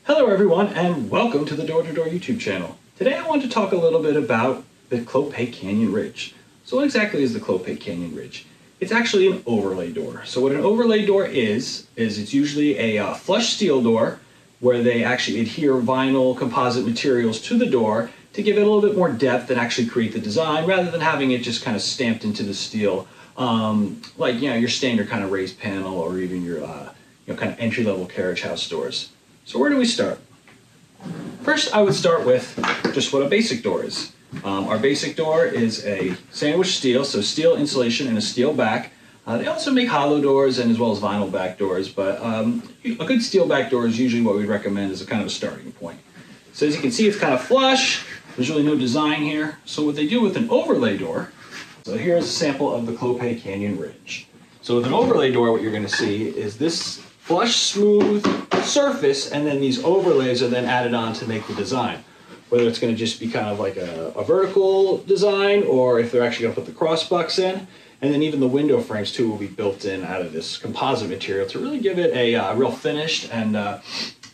Hello everyone and welcome to the Door-to-Door YouTube channel. Today I want to talk a little bit about the Clopay Canyon Ridge. So what exactly is the Clopay Canyon Ridge? It's actually an overlay door. So what an overlay door is it's usually a flush steel door where they actually adhere vinyl composite materials to the door to give it a little bit more depth and actually create the design rather than having it just kind of stamped into the steel like your standard kind of raised panel or even your kind of entry-level carriage house doors. So where do we start? First, I would start with just what a basic door is. Our basic door is a sandwich steel, so steel insulation and a steel back. They also make hollow doors and as well as vinyl back doors, but a good steel back door is usually what we'd recommend as a kind of a starting point. So as you can see, it's kind of flush. There's really no design here. So what they do with an overlay door, so here's a sample of the Clopay Canyon Ridge. So with an overlay door, what you're going to see is this flush, smooth surface, and then these overlays are then added on to make the design. Whether it's going to just be kind of like a vertical design, or if they're actually going to put the cross bucks in, and then even the window frames too will be built in out of this composite material to really give it a real finished and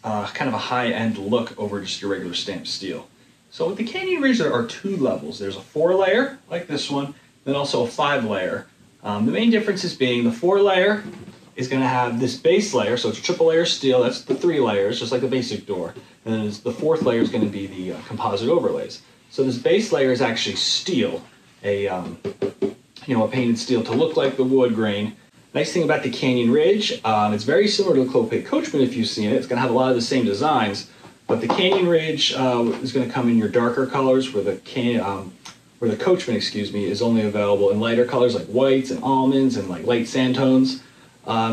kind of a high-end look over just your regular stamped steel. So with the Canyon Ridge, there are two levels. There's a 4-layer, like this one, then also a 5-layer. The main differences being the 4-layer is going to have this base layer, so it's a triple layer steel, that's the 3 layers, just like the basic door. And then the 4th layer is going to be the composite overlays. So this base layer is actually steel, a painted steel to look like the wood grain. Nice thing about the Canyon Ridge, it's very similar to the Clopay Coachman if you've seen it. It's going to have a lot of the same designs, but the Canyon Ridge is going to come in your darker colors, where the Coachman, is only available in lighter colors like whites and almonds and like light sandtones.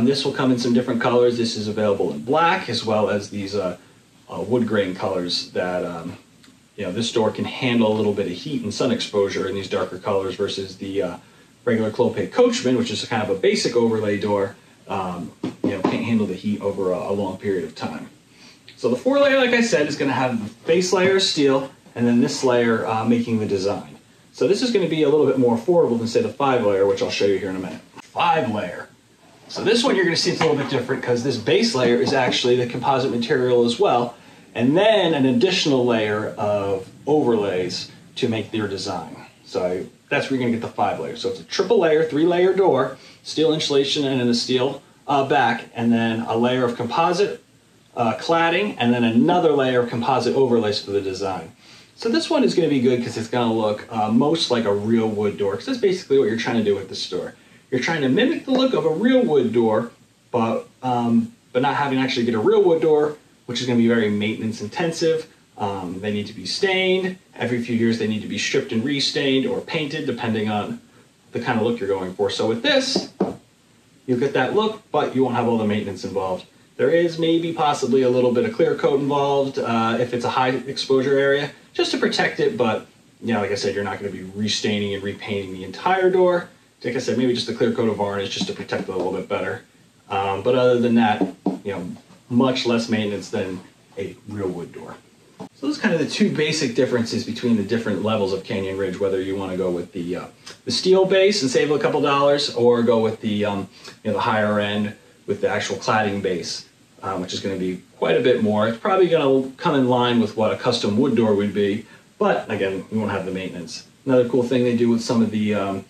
This will come in some different colors. This is available in black as well as these wood grain colors that this door can handle a little bit of heat and sun exposure in these darker colors versus the regular Clopay Coachman, which is kind of a basic overlay door, can't handle the heat over a long period of time. So the 4-layer, like I said, is going to have the base layer of steel and then this layer making the design. So this is going to be a little bit more affordable than say the 5-layer, which I'll show you here in a minute. 5-layer. So this one you're going to see it's a little bit different because this base layer is actually the composite material as well, and then an additional layer of overlays to make their design. So that's where you're going to get the 5-layer. So it's a triple layer, 3-layer door, steel insulation and then a steel back, and then a layer of composite cladding, and then another layer of composite overlays for the design. So this one is going to be good because it's going to look most like a real wood door, because that's basically what you're trying to do with this door. You're trying to mimic the look of a real wood door, but not having to actually get a real wood door, which is going to be very maintenance intensive. They need to be stained. Every few years they need to be stripped and restained or painted depending on the kind of look you're going for. So with this, you'll get that look, but you won't have all the maintenance involved. There is maybe possibly a little bit of clear coat involved if it's a high exposure area, just to protect it, but like I said, you're not going to be restaining and repainting the entire door. Like I said, maybe just a clear coat of varnish just to protect it a little bit better. But other than that, much less maintenance than a real wood door. So those are kind of the two basic differences between the different levels of Canyon Ridge, whether you want to go with the steel base and save a couple dollars, or go with the the higher end with the actual cladding base, which is going to be quite a bit more. It's probably going to come in line with what a custom wood door would be, but again, you won't have the maintenance. Another cool thing they do with some of the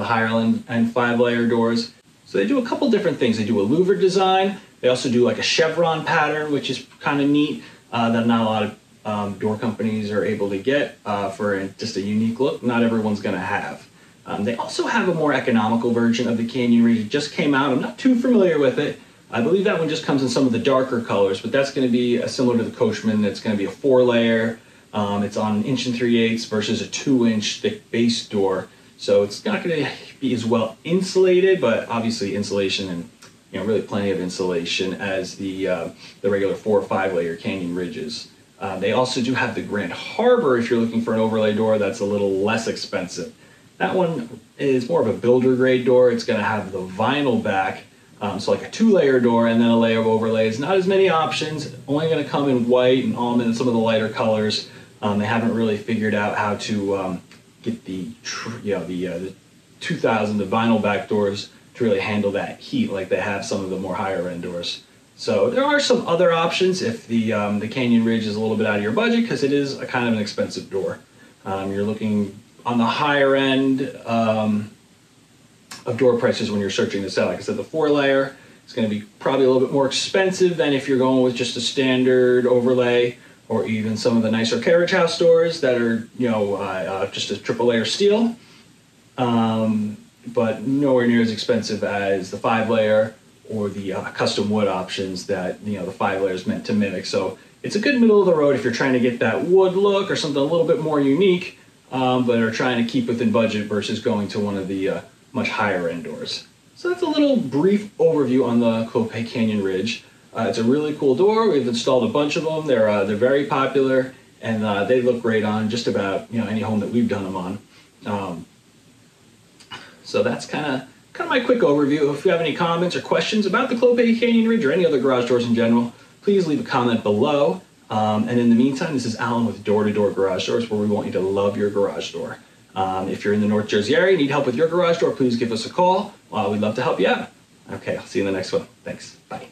higher end 5-layer doors. So they do a couple different things. They do a louver design. They also do like a chevron pattern, which is kind of neat, that not a lot of door companies are able to get for just a unique look. Not everyone's going to have. They also have a more economical version of the Canyon Ridge. It just came out. I'm not too familiar with it. I believe that one just comes in some of the darker colors, but that's going to be similar to the Coachman. It's going to be a 4-layer. It's on 1 3/8" versus a 2-inch thick base door. So it's not going to be as well insulated, but obviously insulation and really plenty of insulation as the regular 4 or 5-layer Canyon Ridges. They also do have the Grand Harbor if you're looking for an overlay door that's a little less expensive. That one is more of a builder grade door. It's going to have the vinyl back, so like a 2-layer door and then a layer of overlays. Not as many options, only going to come in white and almond and some of the lighter colors. They haven't really figured out how to get the 2000 the vinyl back doors to really handle that heat like they have some of the more higher end doors. So there are some other options if the Canyon Ridge is a little bit out of your budget, because it is a kind of an expensive door. You're looking on the higher end of door prices when you're searching this out. Like I said, the 4-layer is going to be probably a little bit more expensive than if you're going with just a standard overlay, or even some of the nicer carriage house doors that are, just a triple layer steel, but nowhere near as expensive as the 5-layer or the custom wood options that the 5-layer is meant to mimic. So it's a good middle of the road if you're trying to get that wood look or something a little bit more unique, but are trying to keep within budget versus going to one of the much higher end doors. So that's a little brief overview on the Clopay Canyon Ridge. It's a really cool door. We've installed a bunch of them. They're very popular, and they look great on just about any home that we've done them on. So that's kind of my quick overview. If you have any comments or questions about the Clopay Canyon Ridge or any other garage doors in general, please leave a comment below. And in the meantime, this is Alan with Door to Door Garage Doors, where we want you to love your garage door. If you're in the North Jersey area and need help with your garage door, please give us a call. We'd love to help you out. Okay, I'll see you in the next one. Thanks. Bye.